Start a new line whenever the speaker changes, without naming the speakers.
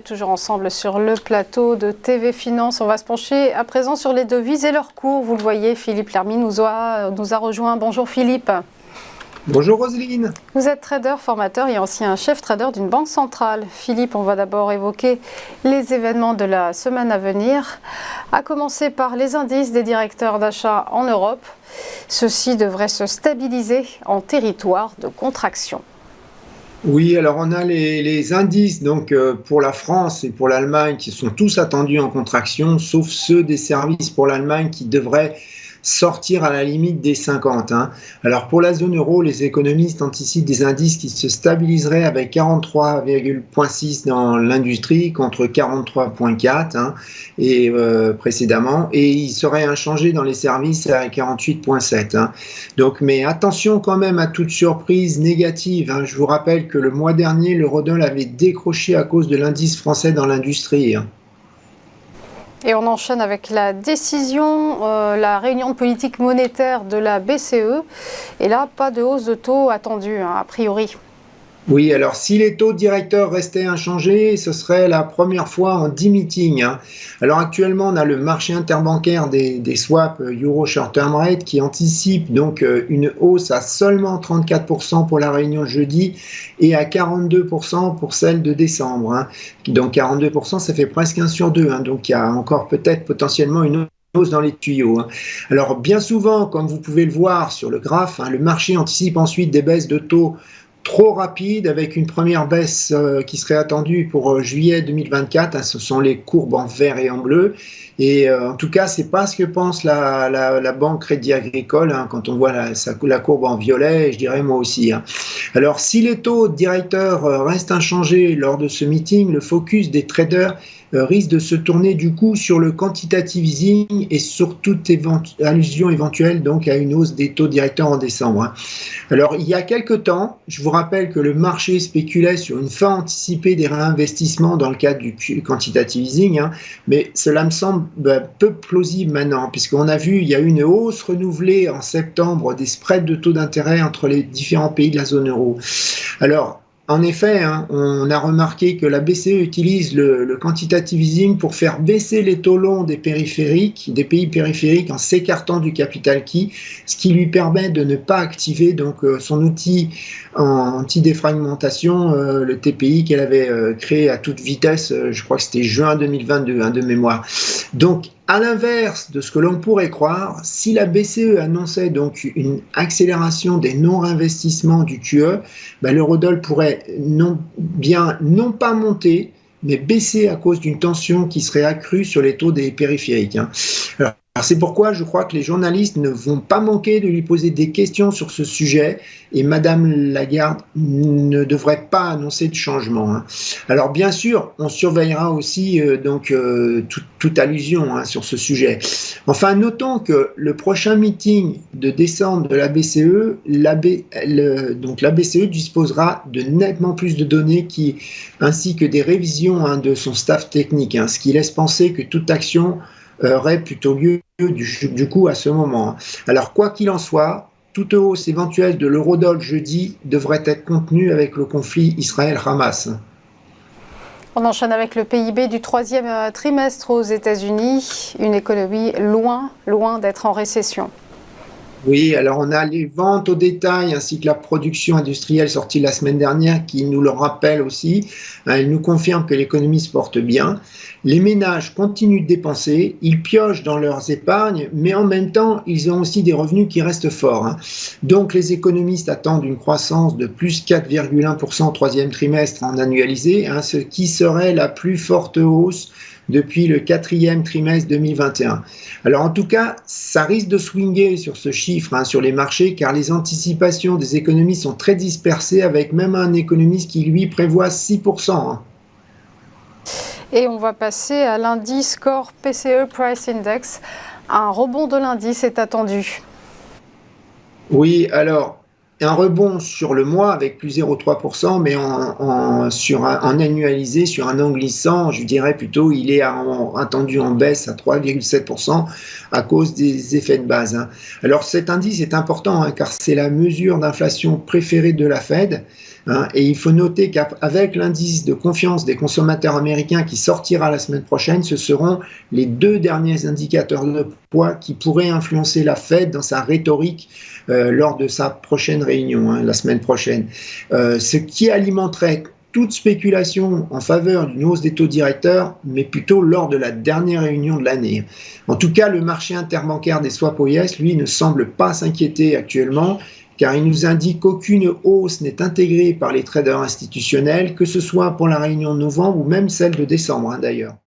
toujours ensemble sur le plateau de TV Finance. On va se pencher à présent sur les devises et leurs cours. Vous le voyez, Philippe Lermy nous a rejoint. Bonjour Philippe.
Bonjour Roselyne.
Vous êtes trader, formateur et ancien chef trader d'une banque centrale. Philippe, on va d'abord évoquer les événements de la semaine à venir, à commencer par les indices des directeurs d'achat en Europe. Ceux-ci devraient se stabiliser en territoire de contraction.
Oui, alors on a les indices donc pour la France et pour l'Allemagne qui sont tous attendus en contraction, sauf ceux des services pour l'Allemagne qui devraient sortir à la limite des 50. Alors pour la zone euro, les économistes anticipent des indices qui se stabiliseraient avec 43,6 dans l'industrie contre 43,4 et précédemment, et il serait inchangé dans les services à 48,7. Donc, mais attention quand même à toute surprise négative. Je vous rappelle que le mois dernier, l'eurodoll avait décroché à cause de l'indice français dans l'industrie.
Et on enchaîne avec la décision, la réunion de politique monétaire de la BCE. Et là, pas de hausse de taux attendue, a priori.
Oui, alors si les taux directeurs restaient inchangés, ce serait la première fois en 10 meetings. Alors actuellement, on a le marché interbancaire des swaps Euro Short Term Rate qui anticipe donc une hausse à seulement 34% pour la réunion de jeudi et à 42% pour celle de décembre. Donc 42%, ça fait presque 1 sur 2. Donc il y a encore peut-être potentiellement une hausse dans les tuyaux. Alors bien souvent, comme vous pouvez le voir sur le graphe, le marché anticipe ensuite des baisses de taux trop rapide avec une première baisse qui serait attendue pour juillet 2024. Ce sont les courbes en vert et en bleu. Et en tout cas, c'est pas ce que pense la Banque Crédit Agricole quand on voit la courbe en violet, et je dirais moi aussi. Alors, si les taux directeurs restent inchangés lors de ce meeting, le focus des traders risque de se tourner du coup sur le quantitative easing et sur toute allusion éventuelle donc à une hausse des taux directeurs en décembre. Alors, il y a quelques temps, je vous rappelle que le marché spéculait sur une fin anticipée des réinvestissements dans le cadre du quantitative easing, mais cela me semble peu plausible maintenant, puisqu'on a vu, il y a eu une hausse renouvelée en septembre des spreads de taux d'intérêt entre les différents pays de la zone euro. Alors, en effet, on a remarqué que la BCE utilise le quantitative easing pour faire baisser les taux longs des pays périphériques en s'écartant du capital key, ce qui lui permet de ne pas activer donc son outil anti-défragmentation, le TPI qu'elle avait créé à toute vitesse, je crois que c'était juin 2022 de mémoire. Donc, à l'inverse de ce que l'on pourrait croire, si la BCE annonçait donc une accélération des non-investissements du QE, l'eurodoll pourrait non pas monter, mais baisser à cause d'une tension qui serait accrue sur les taux des périphériques. Alors, c'est pourquoi je crois que les journalistes ne vont pas manquer de lui poser des questions sur ce sujet et Madame Lagarde ne devrait pas annoncer de changement. Alors bien sûr, on surveillera aussi toute allusion sur ce sujet. Enfin, notons que le prochain meeting de décembre de la BCE, la BCE disposera de nettement plus de données ainsi que des révisions de son staff technique, ce qui laisse penser que toute action aurait plutôt lieu du coup à ce moment. Alors quoi qu'il en soit, toute hausse éventuelle de l'eurodoll jeudi devrait être contenue avec le conflit Israël-Hamas.
On enchaîne avec le PIB du troisième trimestre aux États-Unis, une économie loin d'être en récession.
Oui, alors on a les ventes au détail ainsi que la production industrielle sortie la semaine dernière qui nous le rappelle aussi. Elle nous confirme que l'économie se porte bien. Les ménages continuent de dépenser, ils piochent dans leurs épargnes, mais en même temps, ils ont aussi des revenus qui restent forts. Donc les économistes attendent une croissance de plus 4,1% au troisième trimestre en annualisé, ce qui serait la plus forte hausse depuis le quatrième trimestre 2021. Alors en tout cas, ça risque de swinger sur ce chiffre, sur les marchés, car les anticipations des économistes sont très dispersées, avec même un économiste qui lui prévoit 6%.
Et on va passer à l'indice Core PCE Price Index. Un rebond de l'indice est attendu.
Oui, alors un rebond sur le mois avec plus 0,3%, mais en annualisé, sur un an glissant, je dirais plutôt, il est attendu en baisse à 3,7% à cause des effets de base. Alors cet indice est important car c'est la mesure d'inflation préférée de la Fed. hein. Et il faut noter qu'avec l'indice de confiance des consommateurs américains qui sortira la semaine prochaine, ce seront les 2 derniers indicateurs de poids qui pourraient influencer la Fed dans sa rhétorique lors de sa prochaine réunion, hein, la semaine prochaine. Ce qui alimenterait toute spéculation en faveur d'une hausse des taux directeurs, mais plutôt lors de la dernière réunion de l'année. En tout cas, le marché interbancaire des swaps OIS, lui, ne semble pas s'inquiéter actuellement, car il nous indique qu'aucune hausse n'est intégrée par les traders institutionnels, que ce soit pour la réunion de novembre ou même celle de décembre, hein, d'ailleurs.